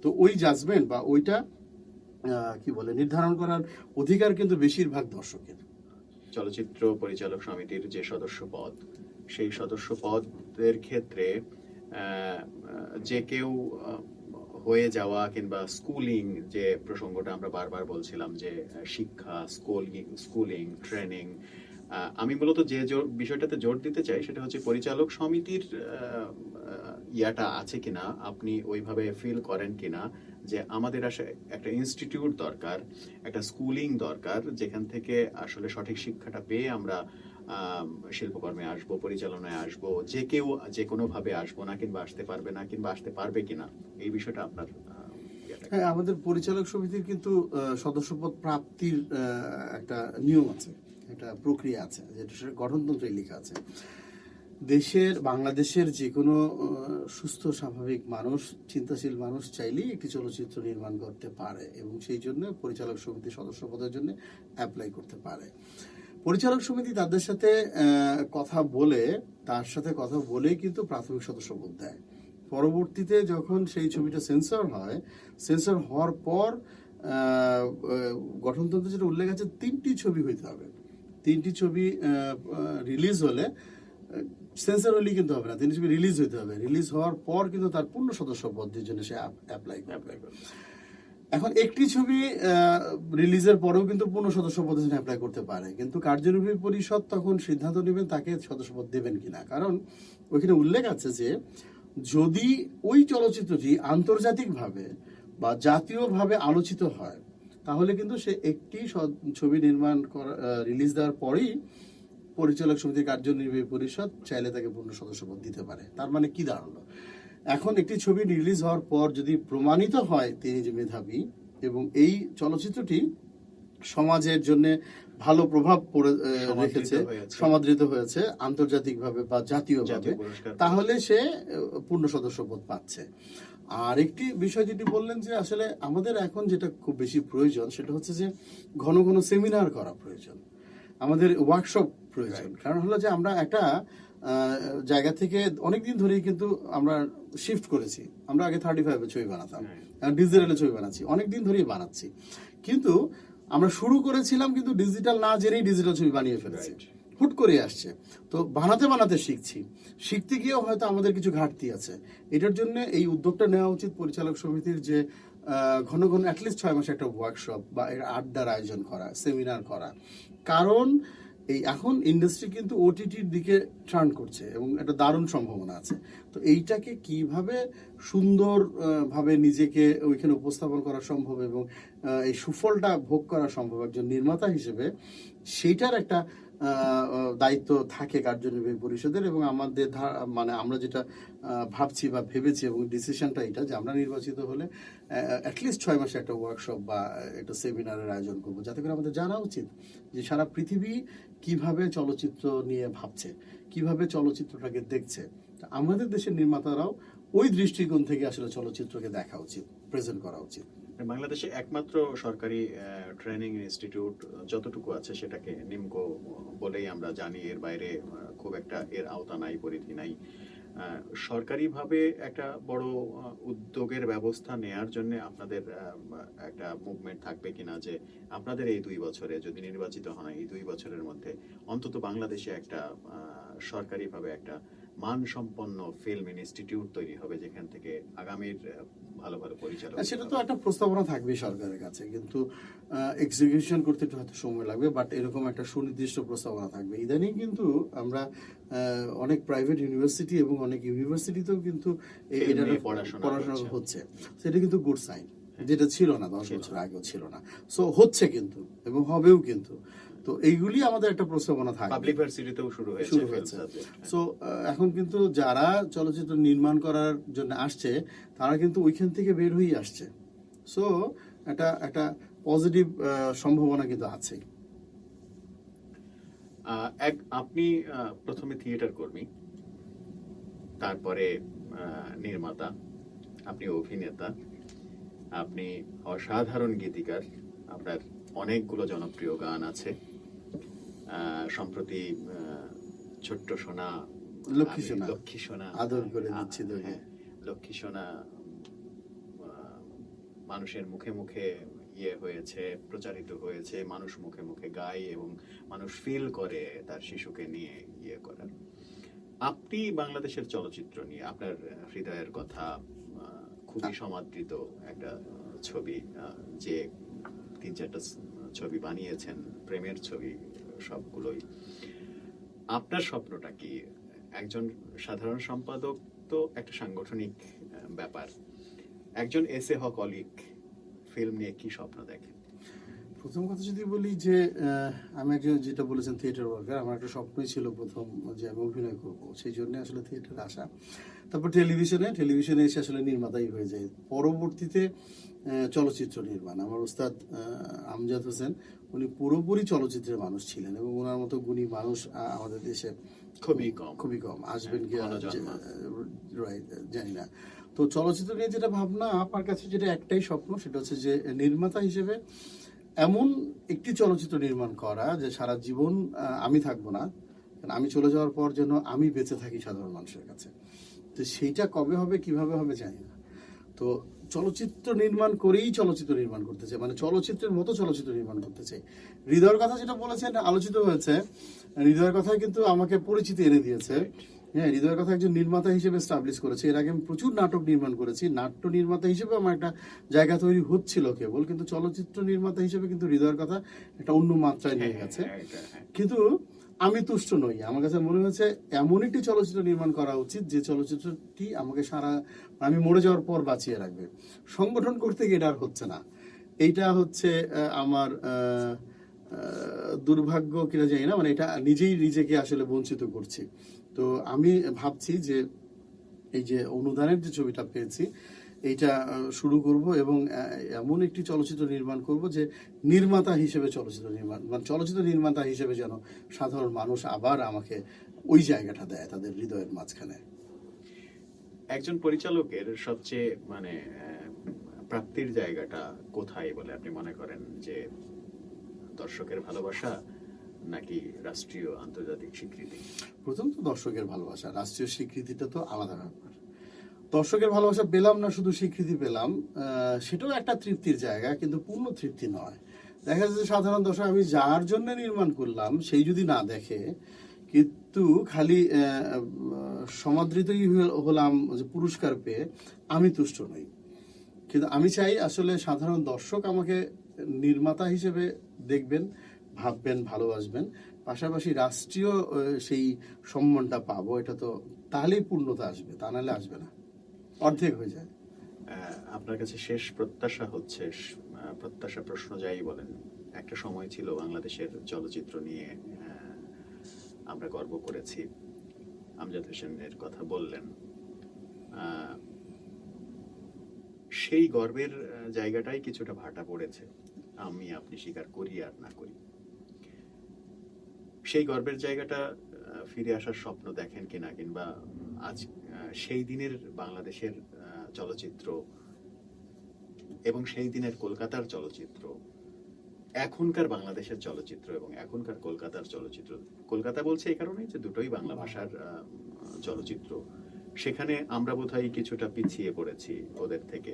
তো ওই জাজমেন্ট বা ওইটা কি বলে নির্ধারণ করার অধিকার কিন্তু বেশিরভাগ দর্শকের। চলচ্চিত্র পরিচালক সমিতির যে সদস্য পদ, সেই সদস্য পদের ক্ষেত্রে যে কেউ হয়ে যাওয়া কিংবা স্কুলিং, যে প্রসঙ্গটা আমরা বারবার বলছিলাম যে শিক্ষা, স্কুলিং, ট্রেনিং, আমি মূলত যে বিষয়টাতে জোর দিতে চাই সেটা হচ্ছে পরিচালক সমিতির ইয়াটা আছে কিনা, আপনি ওইভাবে ফিল করেন কিনা যে আমাদের আসলে একটা ইনস্টিটিউট দরকার, একটা স্কুলিং দরকার, যেখান থেকে আসলে সঠিক শিক্ষাটা পেয়ে আমরা শিল্পকর্মে আসবো, পরিচালনায় আসবো, যে কেউ যে কোনো ভাবে আসবো না, কিংবা আসতে পারবে না, কিংবা আসতে পারবে কিনা, এই বিষয়টা আপনার। হ্যাঁ, আমাদের পরিচালক সমিতির কিন্তু সদস্যপদ প্রাপ্তির একটা নিয়ম আছে, একটা প্রক্রিয়া আছে, যেটা গঠনতন্ত্রে লেখা আছে। বাংলাদেশের যে কোনো সুস্থ স্বাভাবিক মানুষ, চিন্তাশীল মানুষ চাইলেই একটি চলচ্চিত্র নির্মাণ করতে পারে, এবং সেই জন্য পরিচালক সমিতির সদস্য পদের জন্য অ্যাপ্লাই করতে পারে। পরিচালক সমিতি তার সাথে কথা বলে কিন্তু প্রাথমিক সদস্যপদ দেয়। পরবর্তীতে যখন সেই ছবিটা সেন্সর হওয়ার পর গঠনতন্ত্রে যেটা উল্লেখ আছে 3টি ছবি হইতে হবে। 3টি ছবি রিলিজ হলে, সেন্সর হলেই কিন্তু হবে না, 3টি ছবি রিলিজ হইতে হবে। রিলিজ হওয়ার পর কিন্তু তার পূর্ণ সদস্য পদের জন্য সে অ্যাপ্লাই করবে। এখন একটি ছবি রিলিজের পরেও কিন্তু পূর্ণ সদস্য পদের জন্য অ্যাপ্লাই করতে পারে, কিন্তু কার্যনির্বাহী পরিষদ তখন সিদ্ধান্ত নেবেন তাকে সদস্যপদ দেবেন কিনা। কারণ ওইখানে উল্লেখ আছে যে যদি ওই চলচ্চিত্রটি আন্তর্জাতিকভাবে বা জাতীয়ভাবে আলোচিত হয়, তাহলে কিন্তু সে একটি ছবি নির্মাণ করা রিলিজ দেওয়ার পরেই পরিচালক সমিতির কার্যনির্বাহী পরিষদ চাইলে তাকে পূর্ণ সদস্যপদ দিতে পারে। তার মানে কি দাঁড়ালো, এখন একটি ছবি রিলিজ হওয়ার পর যদি প্রমাণিত হয় তিনি যে মেধাবী এবং এই চলচ্চিত্রটি সমাজের জন্য ভালো প্রভাব রেখেছে, সমাদৃত হয়েছে আন্তর্জাতিকভাবে বা জাতীয়ভাবে, তাহলে সে পূর্ণ সদস্যপদ পাচ্ছে। আর একটি বিষয় যেটি বললেন যে আসলে আমাদের এখন যেটা খুব বেশি প্রয়োজন সেটা হচ্ছে যে ঘন ঘন সেমিনার করা প্রয়োজন, আমাদের ওয়ার্কশপ প্রয়োজন। কারণ হলো যে আমরা একটা জায়গা থেকে অনেকদিন ধরেই কিন্তু আমরা শিফট করেছি। আমরা আগে 35 ছবি বানাতাম, ডিজিটালে ছবি বানাচ্ছি, অনেকদিন ধরেই বানাচ্ছি, কিন্তু আমরা শুরু করেছিলাম কিন্তু ডিজিটাল না জেনেই ডিজিটাল ছবি বানিয়ে ফেলেছি, হুট করে আসছে। তো বানাতে শিখতে গিয়েও হয়তো আমাদের কিছু ঘাটতি আছে। এটার জন্য এই উদ্যোগটা নেওয়া উচিত পরিচালক সমিতির, যে ঘন অ্যাটলিস্ট 6 মাসে একটা ওয়ার্কশপ বা এর আড্ডার আয়োজন করা, সেমিনার করা। কারণ এই এখন ইন্ডাস্ট্রি কিন্তু ওটিটির দিকে টার্ন করছে এবং একটা দারুণ সম্ভাবনা আছে। তো এইটাকে কিভাবে সুন্দর ভাবে নিজেকে ওইখানে উপস্থাপন করা সম্ভব এবং এই সুফলটা ভোগ করা সম্ভব একজন নির্মাতা হিসেবে, সেইটার একটা দায়িত্ব থাকে কার্যনির্বাহী পরিষদের। এবং আমাদের মানে আমরা যেটা ভাবছি বা ভেবেছি এবং ডিসিশনটা এটা যে আমরা নির্বাচিত হলে অ্যাটলিস্ট 6 মাসে একটা ওয়ার্কশপ বা একটা সেমিনারের আয়োজন করবো, যাতে করে আমাদের জানা উচিত যে সারা পৃথিবী কিভাবে চলচ্চিত্র নিয়ে ভাবছে, কিভাবে চলচ্চিত্রটাকে দেখছে। আমাদের দেশের নির্মাতারাও ওই দৃষ্টিকোণ থেকে আসলে চলচ্চিত্রকে দেখা উচিত, প্রেজেন্ট করা উচিত। বাংলাদেশে একমাত্র সরকারি ট্রেনিং ইনস্টিটিউট যতটুকু আছে সেটাকে নিমকো বলেই আমরা জানি, এর বাইরে খুব একটা এর আওতা নাই, পরিধি নাই। সরকারিভাবে একটা বড় উদ্যোগের ব্যবস্থা নেয়ার জন্য আপনাদের একটা মুভমেন্ট থাকবে কিনা, যে আপনাদের এই 2 বছরে যদি নির্বাচিত হয়, এই 2 বছরের মধ্যে অন্তত বাংলাদেশে একটা সরকারিভাবে একটা মানসম্পন্ন ফিল্ম ইনস্টিটিউট তৈরি হবে, যেখান থেকে আগামীর ভালো ভালো পরিচালক। সেটা তো একটা প্রস্তাবনা থাকবে সরকারের কাছে, কিন্তু এক্সিকিউশন করতে একটু হয়তো সময় লাগবে, বাট এরকম একটা সুনির্দিষ্ট প্রস্তাবনা থাকবে। ইদানিং কিন্তু আমরা অনেক প্রাইভেট ইউনিভার্সিটি এবং অনেক ইউনিভার্সিটিতেও কিন্তু এটা পড়াশোনা হচ্ছে, সেটা কিন্তু গুড সাইন, যেটা ছিল না 10 বছর আগেও ছিল না। সো হচ্ছে কিন্তু, এবং হবেও কিন্তু। তো এইগুলি আমাদের একটা প্রস্তাবনা থাকে, পাবলিক ভার্সিটিতেও শুরু হয়েছে। সো এখন কিন্তু যারা চলচ্চিত্র নির্মাণ করার জন্য আসছে তারা কিন্তু ওইখান থেকে বের হয়ে আসছে। সো একটা পজিটিভ সম্ভাবনা কিন্তু আছে। আপনি প্রথমে থিয়েটার কর্মী, তারপরে নির্মাতা, আপনি অভিনেতা, আপনি অসাধারণ গীতিকার, আপনার অনেকগুলো জনপ্রিয় গান আছে। সম্প্রতি ছোট্ট সোনা, লক্ষ্মী সোনা, আদর করে দিচ্ছি তোকে, লক্ষ্মী সোনা মানুষের মুখে মুখে হয়েছে, প্রচারিত হয়েছে, মানুষ মুখে মুখে গায় এবং মানুষ ফিল করে তার শিশুকে নিয়ে করার। আপনি বাংলাদেশের চলচ্চিত্র নিয়ে আপনার হৃদয়ের কথা, খুবই সমাদৃত একটা ছবি, যে 3-4টা ছবি বানিয়েছেন, প্রেমের ছবি সবগুলোই। আপনার স্বপ্নটা কি? একজন সাধারণ সম্পাদক তো একটা সাংগঠনিক ব্যাপার, একজন এসে হকলিক ফিল্ম নিয়ে কি স্বপ্ন দেখেন? প্রথম কথা যদি বলি যে আমি একজন, যেটা বলেছেন থিয়েটার ওয়ার্কার, আমার একটা স্বপ্নই ছিল প্রথম যে আমি অভিনয় করব, সেই জন্য আসলে থিয়েটারে আসা। তারপর টেলিভিশনে এসে আসলে নির্মাতাই হয়ে যায়। পরবর্তীতে চলচ্চিত্র নির্মাণ, আমার ওস্তাদ আমজাদ হোসেন, উনি পুরোপুরি চলচ্চিত্রের মানুষ ছিলেন এবং ওনার মতো গুণী মানুষ আমাদের দেশে খুবই কম আসবেন কি জানি না। তো চলচ্চিত্র নিয়ে যেটা ভাবনা, আমার কাছে যেটা একটাই স্বপ্ন, সেটা হচ্ছে যে নির্মাতা হিসেবে এমন একটি চলচ্চিত্র নির্মাণ করা যে সারা জীবন আমি থাকবো না, আমি চলে যাওয়ার পর যেন আমি বেঁচে থাকি সাধারণ মানুষের কাছে। তো সেইটা কবে হবে, কিভাবে হবে জানি না। তো চলচ্চিত্র নির্মাণ করেই চলচ্চিত্র নির্মাণ করতে চাই, মানে চলচ্চিত্রের মতো চলচ্চিত্র নির্মাণ করতে চাই। হৃদয়ের কথা যেটা বলেছেন, আলোচিত হয়েছে, হৃদয়ের কথাই কিন্তু আমাকে পরিচিতি এনে দিয়েছে। হ্যাঁ, হৃদয়ের কথা একজন নির্মাতা হিসেবে এস্টাবলিশ করেছে। এর আগে আমি প্রচুর নাটক নির্মাণ করেছি, নাট্য নির্মাতা হিসেবে আমার একটা জায়গা তৈরি হচ্ছিল কেবল, কিন্তু চলচ্চিত্র নির্মাতা হিসেবে কিন্তু হৃদয়ের কথা একটা অন্য মাত্রায় নিয়ে গেছে। কিন্তু আমি তুষ্ট নই, আমার কাছে মনে হয়েছে এমন একটি চলচ্চিত্র নির্মাণ করা উচিত যে চলচ্চিত্রটি আমাকে আমি মরে যাওয়ার পর বাঁচিয়ে রাখবে। সংগঠন করতে গিয়ে এটা আর হচ্ছে না। এইটা হচ্ছে আমার দুর্ভাগ্য কিনা জানি না, মানে এটা নিজেকে আসলে বঞ্চিত করছি। তো আমি ভাবছি যে এই যে অনুদানের যে ছবিটা পেয়েছি, এইটা শুরু করব এবং এমন একটি চলচ্চিত্র নির্মাণ করব যে নির্মাতা হিসেবে চলচ্চিত্র নির্মাতা হিসেবে যেন সাধারণ মানুষ আবার আমাকে ওই জায়গাটা দেয় তাদের হৃদয়ের মাঝখানে। একজন পরিচালকের সবচেয়ে প্রাপ্তির জায়গাটা কোথায় বলে আপনি মনে করেন? যে দর্শকের ভালোবাসা নাকি রাষ্ট্রীয় আন্তর্জাতিক স্বীকৃতি? প্রথম তো দর্শকের ভালোবাসা, রাষ্ট্রীয় স্বীকৃতিটা তো আলাদা ব্যাপার। দর্শকের ভালোবাসা পেলাম না, শুধু স্বীকৃতি পেলাম, সেটাও একটা তৃপ্তির জায়গা, কিন্তু পূর্ণ তৃপ্তি নয়। দেখা যাচ্ছে সাধারণ দর্শক, আমি যার জন্য নির্মাণ করলাম সেই যদি না দেখে, কিন্তু খালি সমাদৃতই হলাম যে পুরস্কার পেয়ে, আমি তুষ্ট নই। কিন্তু আমি চাই আসলে সাধারণ দর্শক আমাকে নির্মাতা হিসেবে দেখবেন, ভাববেন, ভালোবাসবেন, পাশাপাশি রাষ্ট্রীয় সেই সম্মানটা পাবো, এটা তো তাহলেই পূর্ণতা আসবে, তা নাহলে আসবে না, অর্ধেক হয়ে যায়। আপনার কাছে শেষ প্রত্যাশা হচ্ছে, প্রত্যাশা প্রশ্ন যাই বলেন, একটা সময় ছিল বাংলাদেশের চলচ্চিত্র নিয়ে আমরা গর্ব করেছি। আমজাদ হোসেনের কথা বললেন, সেই গর্বের জায়গাটাই কিছুটা ভাটা পড়েছে, আমি আপনি স্বীকার করি আর না করি। সেই গর্বের জায়গাটা ফিরে আসার স্বপ্ন দেখেন কিনা, কিংবা আজ সেই দিনের বাংলাদেশের চলচ্চিত্র এবং সেই দিনের কলকাতার চলচ্চিত্র, এখনকার বাংলাদেশের চলচ্চিত্র এবং এখনকার কলকাতার চলচ্চিত্র, কলকাতা বলছে এই কারণেই যে দুটোই বাংলা ভাষার চলচ্চিত্র, সেখানে আমরা বোধহয় কিছুটা পিছিয়ে পড়েছি ওদের থেকে।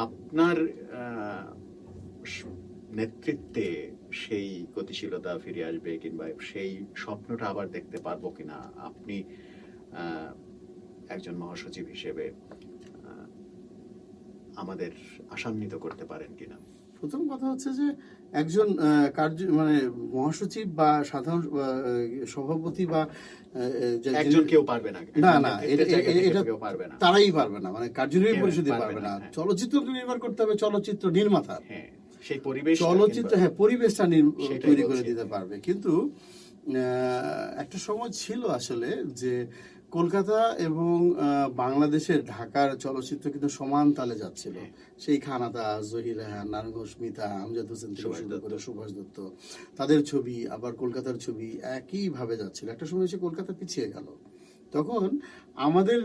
আপনার নেতৃত্বে সেই গতিশীলতা ফিরে আসবে কিংবা সেই স্বপ্নটা আবার দেখতে পারবো কিনা, আপনি একজন মহাসচিব হিসেবে আমাদের আশান্বিত করতে পারেন কিনা? প্রথম কথা হচ্ছে যে একজন মানে মহাসচিব বা সাধারণ সভাপতি বা একজন কেউ পারবে না, না না, এটা কেউ পারবে না, তারাই পারবে না, মানে কার্যনির্বাহী পরিষদই পারবে পারবে না, না। হ্যাঁ। চলচ্চিত্র নির্মাণ করতে হবে চলচ্চিত্র নির্মাতা, হ্যাঁ, সেই পরিবেশ, চলচ্চিত্র, হ্যাঁ, পরিবেশটা সেটাই তৈরি করে বলছি। দিতে পারবে। কিন্তু একটা সময় ছিল আসলে যে কলকাতা এবং বাংলাদেশের ঢাকার চলচ্চিত্র কিন্তু সমান তালে যাচ্ছিল। সেই খানাদা, জহির রায়হান, নারায়ণ ঘোষ, মিতা, আমজাদ হোসেন থেকে শুরু করে সুভাষ দত্ত, তাদের ছবি আবার কলকাতার ছবি একইভাবে যাচ্ছিল। একটা সময় এসে কলকাতা পিছিয়ে গেল, তখন আমাদের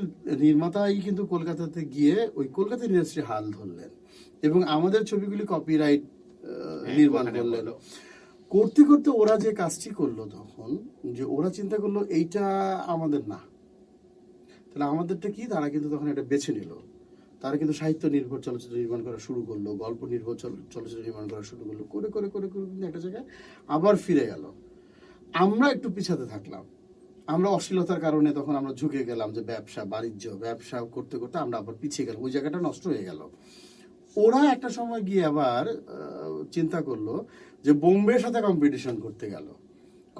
নির্মাতাই কিন্তু কলকাতাতে গিয়ে ওই কলকাতা ইন্ডাস্ট্রি হাল ধরলেন এবং আমাদের ছবিগুলি কপিরাইট নির্মাণ করলেন। করতে করতে ওরা যে কাজটি করলো তখন, যে ওরা চিন্তা করলো এইটা আমাদের না, তাহলে আমাদেরটা কি, তারা কিন্তু তখন এটা বেছে নিল। তারা কিন্তু সাহিত্য নির্ভর চলচ্চিত্র নির্মাণ করা শুরু করলো, গল্প নির্ভর চলচ্চিত্র নির্মাণ করা শুরু করলো, করে করে করে করে কিন্তু একটা জায়গায় আবার ফিরে গেল। আমরা একটু পিছাতে থাকলাম, আমরা অশ্লীলতার কারণে তখন আমরা ঝুঁকে গেলাম যে ব্যবসা বাণিজ্য, ব্যবসা করতে করতে আমরা আবার পিছিয়ে গেলাম, ওই জায়গাটা নষ্ট হয়ে গেল। ওরা একটা সময় গিয়ে আবার চিন্তা করলো যে বোম্বের সাথে কম্পিটিশন করতে গেল,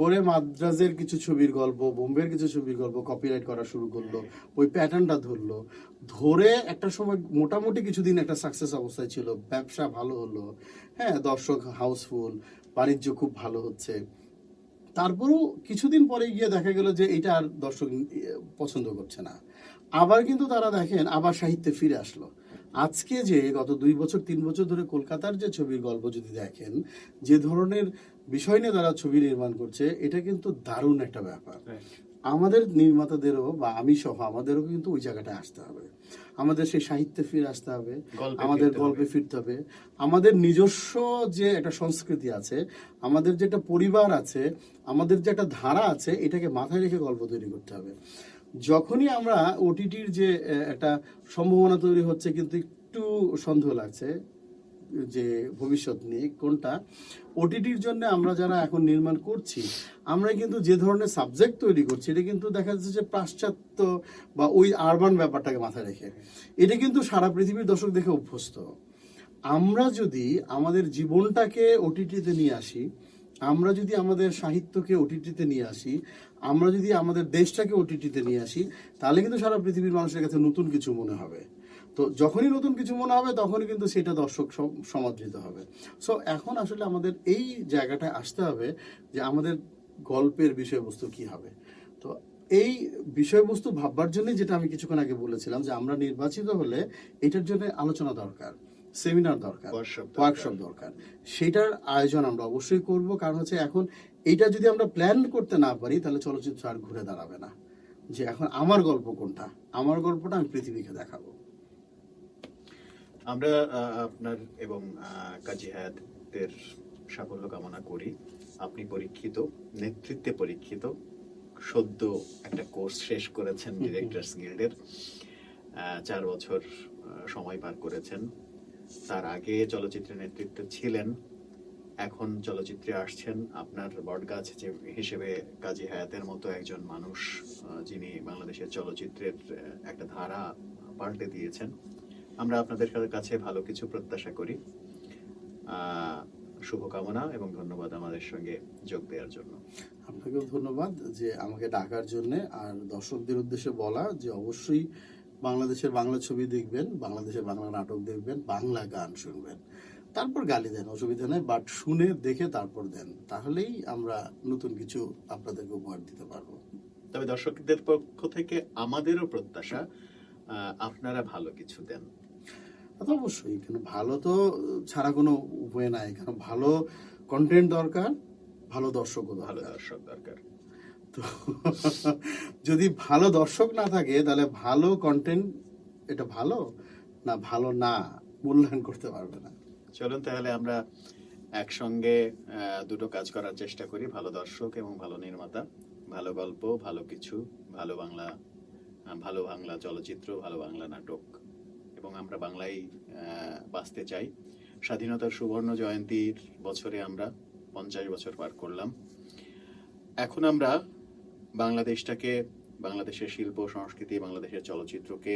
করে মাদ্রাজের কিছু ছবির গল্প, বোম্বের কিছু ছবির গল্প কপিরাইট করা শুরু করলো, ওই প্যাটার্নটা ধরলো, ধরে একটা সময় মোটামুটি কিছুদিন একটা সাকসেস অবস্থায় ছিল, ব্যবসা ভালো হলো, হ্যাঁ, দর্শক হাউসফুল, বাণিজ্য খুব ভালো হচ্ছে। তারপরেও কিছুদিন পরে গিয়ে দেখা গেল যে এটা আর দর্শক পছন্দ করছে না। আবার কিন্তু তারা দেখেন আবার সাহিত্যে ফিরে আসলো। আজকে যে গত 2 বছর 3 বছর ধরে কলকাতার যে ছবির গল্প যদি দেখেন, যে ধরনের বিষয় নিয়ে তারা ছবি নির্মাণ করছে, এটা কিন্তু দারুণ একটা ব্যাপার। আমাদের নির্মাতাদেরও বা আমি সহ আমাদেরও কিন্তু ওই জায়গাটায় আসতে হবে, আমাদের সেই সাহিত্যে ফিরে আসতে হবে, আমাদের গল্পে ফিরতে হবে, আমাদের নিজস্ব যে একটা সংস্কৃতি আছে, আমাদের যে একটা পরিবার আছে, আমাদের যে একটা ধারা আছে, এটাকে মাথায় রেখে গল্প তৈরি করতে হবে। যখনই আমরা ওটিটির যে একটা সম্ভাবনা তৈরি হচ্ছে, কিন্তু একটু সন্দেহ লাগছে যে ভবিষ্যৎ নিয়ে, কোনটা ওটিটির জন্য আমরা যারা এখন নির্মাণ করছি, আমরা কিন্তু যে ধরনের সাবজেক্ট তৈরি করছি, এটা কিন্তু দেখা যাচ্ছে যে পাশ্চাত্য বা ওই আরবান ব্যাপারটাকে মাথায় রেখে, এটা কিন্তু সারা পৃথিবীর দর্শক দেখে অভ্যস্ত। আমরা যদি আমাদের জীবনটাকে ওটিটিতে নিয়ে আসি, আমরা যদি আমাদের সাহিত্যকে ওটিটিতে নিয়ে আসি, আমরা যদি আমাদের দেশটাকে ওটিটিতে নিয়ে আসি, তাহলে কিন্তু সারা পৃথিবীর মানুষের কাছে নতুন কিছু মনে হবে। তো যখনই নতুন কিছু মনে হবে, তখনই কিন্তু সেটা দর্শক সমাদৃত হবে। সো এখন আসলে আমাদের এই জায়গাটায় আসতে হবে যে আমাদের গল্পের বিষয়বস্তু কি হবে। তো এই বিষয়বস্তু ভাববার জন্য, যেটা আমি কিছুক্ষণ আগে বলেছিলাম, যে আমরা নির্বাচিত হলে এটার জন্য আলোচনা দরকার, সেমিনার দরকার, ওয়ার্কশপ দরকার। সেটার আয়োজন আমরা অবশ্যই করব, কারণ হচ্ছে এখন এইটা যদি আমরা প্ল্যান করতে না পারি, তাহলে চলচ্চিত্র আর ঘুরে দাঁড়াবে না, যে এখন আমার গল্প কোনটা, আমার গল্পটা আমি পৃথিবীকে দেখাবো। আমরা আপনার এবং কাজী হায়াতের সাফল্য কামনা করি। আপনি পরীক্ষিত, নেতৃত্বে পরীক্ষিত, সদ্য একটা কোর্স শেষ করেছেন ডিরেক্টরস গিল্ডের, 4 বছর সময় পার করেছেন। তার আগে চলচ্চিত্রে নেতৃত্বে ছিলেন, এখন চলচ্চিত্রে আসছেন। আপনার বটগাছ হিসেবে কাজী হায়াতের মতো একজন মানুষ, যিনি বাংলাদেশের চলচ্চিত্রের একটা ধারা পাল্টে দিয়েছেন। আমরা আপনাদের কাছে ভালো কিছু প্রত্যাশা করি। শুভকামনা এবং ধন্যবাদ আমাদের সঙ্গে যোগ দেওয়ার জন্য। আপনাকেও ধন্যবাদ যে আমাকে ডাকার জন্য, আর দর্শকদের উদ্দেশ্যে বলা যে অবশ্যই বাংলাদেশের বাংলা ছবি দেখবেন, বাংলাদেশের বাংলা নাটক দেখবেন, বাংলা গান শুনবেন, তারপর গালি দেন, অসুবিধা নেই, বাট শুনে দেখে তারপর দেন, তাহলেই আমরা নতুন কিছু আপনাদেরকে উপহার দিতে পারবো। তবে দর্শকদের পক্ষ থেকে আমাদেরও প্রত্যাশা আপনারা ভালো কিছু দেন। তা তো অবশ্যই, এখানে ভালো তো ছাড়া কোনো উপায় নাই, এখানে ভালো কন্টেন্ট দরকার, ভালো দর্শকও ভালো দরকার। দর্শক দরকার। তো যদি ভালো দর্শক না থাকে তাহলে ভালো কন্টেন্ট এটা ভালো না ভালো না মূল্যায়ন করতে পারবে না। চলুন তাহলে আমরা একসঙ্গে দুটো কাজ করার চেষ্টা করি, ভালো দর্শক এবং ভালো নির্মাতা, ভালো গল্প, ভালো কিছু, ভালো বাংলা চলচ্চিত্র, ভালো বাংলা নাটক, এবং আমরা বাংলায় বাঁচতে চাই। স্বাধীনতার সুবর্ণ জয়ন্তীর বছরে আমরা 50 বছর পার করলাম। এখন আমরা বাংলাদেশটাকে, বাংলাদেশের শিল্প সংস্কৃতি, বাংলাদেশের চলচ্চিত্রকে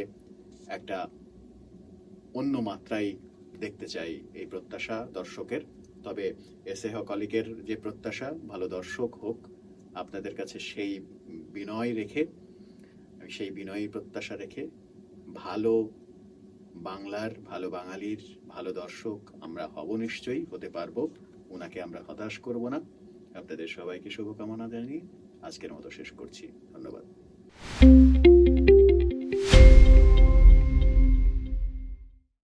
একটা অন্য মাত্রায় দেখতে চাই, এই প্রত্যাশা দর্শকের। তবে এসএ হক অলিকের যে প্রত্যাশা, ভালো দর্শক হোক, আপনাদের কাছে সেই বিনয়ী প্রত্যাশা রেখে ভালো বাংলার, ভালো বাঙালির ভালো দর্শক আমরা হব, নিশ্চয়ই হতে পারবো, ওনাকে আমরা হতাশ করব না। আপনাদের সবাইকে শুভকামনা জানিয়ে আজকের মতো শেষ করছি। ধন্যবাদ।